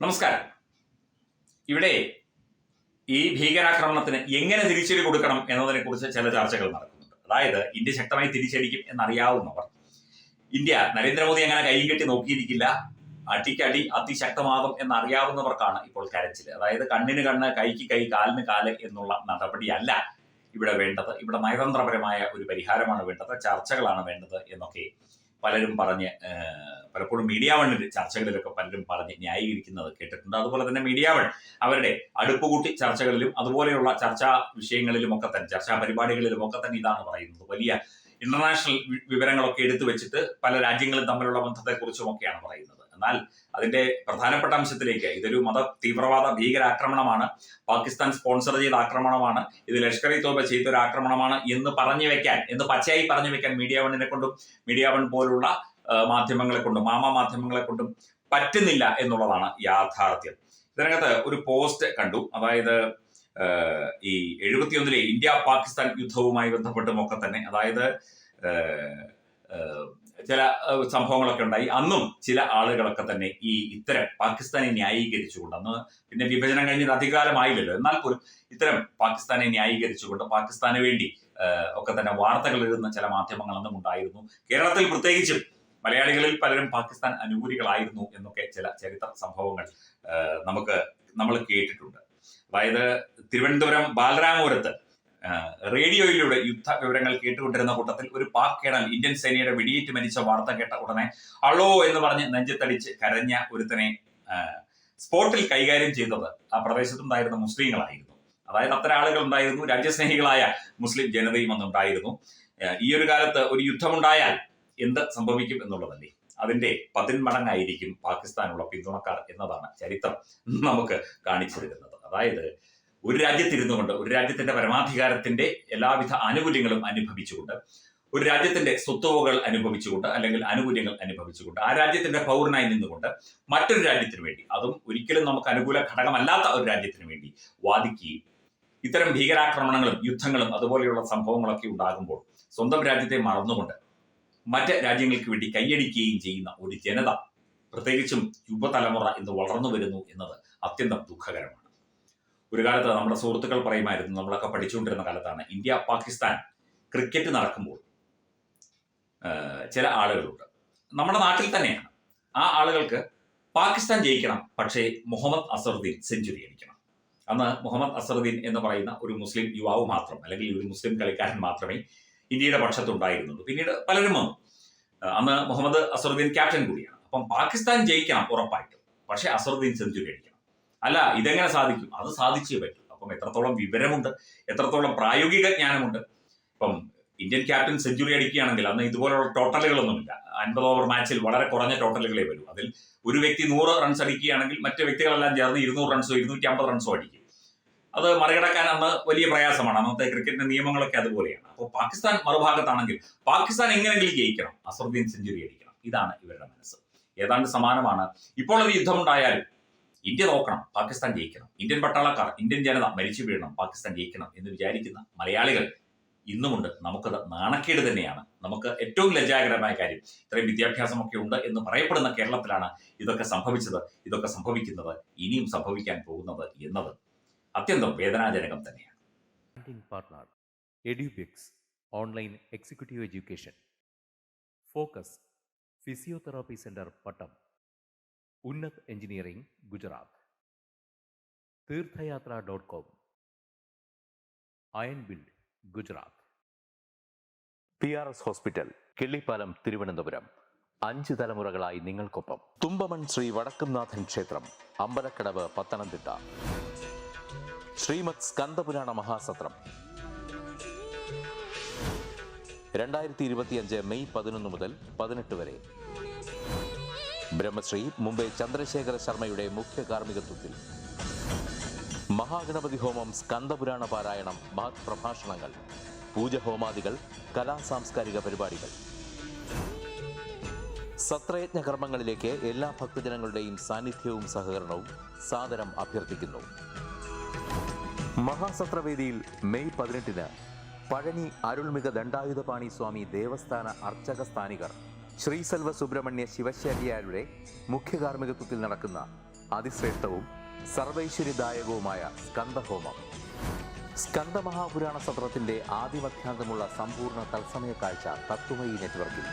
നമസ്കാരം. ഇവിടെ ഈ ഭീകരാക്രമണത്തിന് എങ്ങനെ തിരിച്ചടി കൊടുക്കണം എന്നതിനെക്കുറിച്ച് ചില ചർച്ചകൾ നടക്കുന്നുണ്ട്. അതായത് ഇന്ത്യ ശക്തമായി തിരിച്ചടിക്കും എന്നറിയാവുന്നവർ, ഇന്ത്യ നരേന്ദ്രമോദി അങ്ങനെ കൈയും കെട്ടി നോക്കിയിരിക്കില്ല, അടിക്കടി അതിശക്തമാകും എന്നറിയാവുന്നവർക്കാണ് ഇപ്പോൾ കരച്ചിൽ. അതായത് കണ്ണിന് കണ്ണ്, കൈക്ക് കൈ, കാലിന് കാല് എന്നുള്ള നടപടിയല്ല ഇവിടെ വേണ്ടത്. ഇവിടെ നയതന്ത്രപരമായ ഒരു പരിഹാരമാണ് വേണ്ടത്, ചർച്ചകളാണ് വേണ്ടത് എന്നൊക്കെ പലരും പറഞ്ഞ്, പലപ്പോഴും മീഡിയ വണ്ണിന്റെ ചർച്ചകളിലൊക്കെ പലരും പറഞ്ഞ് ന്യായീകരിക്കുന്നത് കേട്ടിട്ടുണ്ട്. അതുപോലെ തന്നെ മീഡിയ വൺ അവരുടെ അടുപ്പുകൂട്ടി ചർച്ചകളിലും അതുപോലെയുള്ള ചർച്ചാ വിഷയങ്ങളിലുമൊക്കെ തന്നെ, ചർച്ചാ പരിപാടികളിലുമൊക്കെ തന്നെ ഇതാണ് പറയുന്നത്. വലിയ ഇന്റർനാഷണൽ വിവരങ്ങളൊക്കെ എടുത്തു വെച്ചിട്ട് പല രാജ്യങ്ങളും തമ്മിലുള്ള ബന്ധത്തെക്കുറിച്ചുമൊക്കെയാണ് പറയുന്നത്. എന്നാൽ അതിന്റെ പ്രധാനപ്പെട്ട അംശത്തിലേക്ക്, ഇതൊരു മത തീവ്രവാദ ഭീകരാക്രമണമാണ്, പാകിസ്ഥാൻ സ്പോൺസർ ചെയ്ത ആക്രമണമാണ്, ഇത് ലഷ്കർ ഇ തോബ ചെയ്ത ഒരു ആക്രമണമാണ് എന്ന് പറഞ്ഞു വെക്കാൻ, എന്ന് പച്ചയായി പറഞ്ഞു വെക്കാൻ മീഡിയ വണ്ണിനെ കൊണ്ടും മീഡിയ വൺ പോലുള്ള മാധ്യമങ്ങളെ കൊണ്ടും മാധ്യമങ്ങളെ കൊണ്ടും പറ്റുന്നില്ല എന്നുള്ളതാണ് യാഥാർത്ഥ്യം. ഇതിനകത്ത് ഒരു പോസ്റ്റ് കണ്ടു. അതായത് ഈ 71 ഇന്ത്യ പാകിസ്ഥാൻ യുദ്ധവുമായി ബന്ധപ്പെട്ടുമൊക്കെ തന്നെ, അതായത് ചില സംഭവങ്ങളൊക്കെ ഉണ്ടായി. അന്നും ചില ആളുകളൊക്കെ തന്നെ ഈ ഇത്തരം പാകിസ്ഥാനെ ന്യായീകരിച്ചുകൊണ്ട്, അന്ന് പിന്നെ വിഭജനം കഴിഞ്ഞത് അധികാലമായില്ലല്ലോ, എന്നാൽ പോലും ഇത്തരം പാകിസ്ഥാനെ ന്യായീകരിച്ചുകൊണ്ട് പാകിസ്ഥാന് വേണ്ടി ഒക്കെ തന്നെ വാർത്തകൾ എഴുതുന്ന ചില മാധ്യമങ്ങൾ അന്നും ഉണ്ടായിരുന്നു. കേരളത്തിൽ പ്രത്യേകിച്ചും മലയാളികളിൽ പലരും പാകിസ്ഥാൻ അനുകൂലികളായിരുന്നു എന്നൊക്കെ ചില ചരിത്ര സംഭവങ്ങൾ നമ്മൾ കേട്ടിട്ടുണ്ട്. അതായത് തിരുവനന്തപുരം ബാലരാമപുരത്ത് റേഡിയോയിലൂടെ യുദ്ധ വിവരങ്ങൾ കേട്ടുകൊണ്ടിരുന്ന കൂട്ടത്തിൽ ഒരു പാക് കേണൽ ഇന്ത്യൻ സേനയുടെ വെടിയേറ്റ് മരിച്ച വാർത്ത കേട്ട ഉടനെ അളോ എന്ന് പറഞ്ഞ് നെഞ്ചത്തടിച്ച് കരഞ്ഞ ഒരുത്തനെ സ്പോട്ടിൽ കൈകാര്യം ചെയ്തത് ആ പ്രദേശത്തുണ്ടായിരുന്ന മുസ്ലിങ്ങളായിരുന്നു. അതായത് അത്തരം ആളുകൾ ഉണ്ടായിരുന്നു, രാജ്യസ്നേഹികളായ മുസ്ലിം ജനതയും അന്നുണ്ടായിരുന്നു. ഈ ഒരു കാലത്ത് ഒരു യുദ്ധമുണ്ടായാൽ എന്ത് സംഭവിക്കും എന്നുള്ളതല്ലേ, അതിന്റെ 10 മടങ്ങായിരിക്കും പാകിസ്ഥാനുള്ള പിന്തുണക്കാർ എന്നതാണ് ചരിത്രം നമുക്ക് കാണിച്ചു തരുന്നത്. അതായത് ഒരു രാജ്യത്തിരുന്നു കൊണ്ട്, ഒരു രാജ്യത്തിന്റെ പരമാധികാരത്തിന്റെ എല്ലാവിധ ആനുകൂല്യങ്ങളും അനുഭവിച്ചുകൊണ്ട്, ഒരു രാജ്യത്തിന്റെ സ്വത്തുവകൾ അനുഭവിച്ചുകൊണ്ട്, അല്ലെങ്കിൽ ആനുകൂല്യങ്ങൾ അനുഭവിച്ചുകൊണ്ട്, ആ രാജ്യത്തിന്റെ പൗരനായി നിന്നുകൊണ്ട് മറ്റൊരു രാജ്യത്തിന് വേണ്ടി, അതും ഒരിക്കലും നമുക്ക് അനുകൂല ഘടകമല്ലാത്ത ഒരു രാജ്യത്തിന് വേണ്ടി വാദിക്കുകയും, ഇത്തരം ഭീകരാക്രമണങ്ങളും യുദ്ധങ്ങളും അതുപോലെയുള്ള സംഭവങ്ങളൊക്കെ ഉണ്ടാകുമ്പോൾ സ്വന്തം രാജ്യത്തെ മറന്നുകൊണ്ട് മറ്റ് രാജ്യങ്ങൾക്ക് വേണ്ടി കൈയടിക്കുകയും ചെയ്യുന്ന ഒരു ജനത, പ്രത്യേകിച്ചും യുവതലമുറ ഇന്ന് വളർന്നു വരുന്നു എന്നത് അത്യന്തം ദുഃഖകരമാണ്. ഒരു കാലത്ത് നമ്മുടെ സുഹൃത്തുക്കൾ പറയുമായിരുന്നു, നമ്മളൊക്കെ പഠിച്ചുകൊണ്ടിരുന്ന കാലത്താണ്, ഇന്ത്യ പാകിസ്ഥാൻ ക്രിക്കറ്റ് നടക്കുമ്പോൾ ചില ആളുകളുണ്ട്, നമ്മുടെ നാട്ടിൽ തന്നെയാണ്, ആ ആളുകൾക്ക് പാകിസ്ഥാൻ ജയിക്കണം, പക്ഷേ മുഹമ്മദ് അസറുദ്ദീൻ സെഞ്ചുറി അടിക്കണം. അന്ന് മുഹമ്മദ് അസറുദ്ദീൻ എന്ന് പറയുന്ന ഒരു മുസ്ലിം യുവാവ് മാത്രം, അല്ലെങ്കിൽ ഒരു മുസ്ലിം കളിക്കാരൻ മാത്രമേ ഇന്ത്യയുടെ പക്ഷത്തുണ്ടായിരുന്നുള്ളൂ. പിന്നീട് പലരും വന്നു. അന്ന് മുഹമ്മദ് അസറുദ്ദീൻ ക്യാപ്റ്റൻ കൂടിയാണ്. അപ്പം പാകിസ്ഥാൻ ജയിക്കണം ഉറപ്പായിട്ടും, പക്ഷേ അസറുദ്ദീൻ സെഞ്ചുറി അടിക്കണം. അല്ല, ഇതെങ്ങനെ സാധിക്കും? അത് സാധിച്ചേ പറ്റും. അപ്പം എത്രത്തോളം വിവരമുണ്ട്, എത്രത്തോളം പ്രായോഗിക ജ്ഞാനമുണ്ട്. ഇപ്പം ഇന്ത്യൻ ക്യാപ്റ്റൻ സെഞ്ചുറി അടിക്കുകയാണെങ്കിൽ അന്ന് ഇതുപോലുള്ള ടോട്ടലുകളൊന്നുമില്ല. 50 ഓവർ മാച്ചിൽ വളരെ കുറഞ്ഞ ടോട്ടലുകളെ വരൂ. അതിൽ ഒരു വ്യക്തി 100 റൺസ് അടിക്കുകയാണെങ്കിൽ മറ്റു വ്യക്തികളെല്ലാം ചേർന്ന് 200 റൺസോ 250 റൺസോ അടിക്കും. അത് മറികടക്കാൻ അന്ന് വലിയ പ്രയാസമാണ്. അന്നത്തെ ക്രിക്കറ്റിന്റെ നിയമങ്ങളൊക്കെ അതുപോലെയാണ്. അപ്പോൾ പാകിസ്ഥാൻ മറുഭാഗത്താണെങ്കിൽ പാകിസ്ഥാൻ എങ്ങനെയെങ്കിലും ജയിക്കണം, അസറുദ്ദീൻ സെഞ്ചുറി അടിക്കണം, ഇതാണ് ഇവരുടെ മനസ്സ്. ഏതാണ്ട് സമാനമാണ്. ഇപ്പോൾ ഒരു യുദ്ധമുണ്ടായാലും ഇന്ത്യ നോക്കണം, പാകിസ്ഥാൻ ജയിക്കണം, ഇന്ത്യൻ പട്ടാളക്കാർ, ഇന്ത്യൻ ജനത മരിച്ചു വീഴണം, പാകിസ്ഥാൻ ജയിക്കണം എന്ന് വിചാരിക്കുന്ന മലയാളികൾ ഇന്നുമുണ്ട്. നമുക്കത് നാണക്കേട് തന്നെയാണ്. നമുക്ക് ഏറ്റവും ലജ്ജാകരമായ കാര്യം, ഇത്രയും വിദ്യാഭ്യാസമൊക്കെ ഉണ്ട് എന്ന് പറയപ്പെടുന്ന കേരളത്തിലാണ് ഇതൊക്കെ സംഭവിച്ചത്, ഇതൊക്കെ സംഭവിക്കുന്നത്, ഇനിയും സംഭവിക്കാൻ പോകുന്നത് എന്നത് അത്യന്തം വേദനാജനകം തന്നെയാണ്. Partner Edubix online executive education, focus physiotherapy centre Pattom, Unnat engineering Gujarat, തീർത്ഥയാത്ര.com, iron build Gujarat, PRS hospital Killipalam Thiruvananthapuram. 5 തലമുറകളായി നിങ്ങൾക്കൊപ്പം. തുമ്പമൺ ശ്രീ വടക്കുംനാഥൻ ക്ഷേത്രം, അമ്പലക്കടവ്, പത്തനംതിട്ട. ശ്രീമദ് സ്കന്ദപുരാണ മഹാസത്രം 2025 മെയ് 11 മുതൽ 18 വരെ. ബ്രഹ്മശ്രീ മുംബൈ ചന്ദ്രശേഖര ശർമ്മയുടെ മുഖ്യ കാർമ്മികത്വത്തിൽ മഹാഗണപതി ഹോമം, സ്കന്ദപുരാണ പാരായണം, മഹത് പ്രഭാഷണങ്ങൾ, പൂജഹോമാദികൾ, കലാസാംസ്കാരിക പരിപാടികൾ. സത്രയജ്ഞ കർമ്മങ്ങളിലേക്ക് എല്ലാ ഭക്തജനങ്ങളുടെയും സാന്നിധ്യവും സഹകരണവും സാദരം അഭ്യർത്ഥിക്കുന്നു. മഹാസത്രവേദിയിൽ മെയ് 18 പഴനി അരുൾമിക ദണ്ഡായുധപാണി സ്വാമി ദേവസ്ഥാന അർച്ചക സ്ഥാനികർ ശ്രീസെൽവ സുബ്രഹ്മണ്യ ശിവശാരിയാരുടെ മുഖ്യ കാർമ്മികത്വത്തിൽ നടക്കുന്ന അതിശ്രേഷ്ഠവും സർവൈശ്വര്യദായകവുമായ സ്കന്ദഹോമം. സ്കന്ദമഹാപുരാണ സത്രത്തിന്റെ ആദിമധ്യാന്തമുള്ള സമ്പൂർണ്ണ തത്സമയ കാഴ്ച തത്വമയി നെറ്റ്വർക്കിൽ.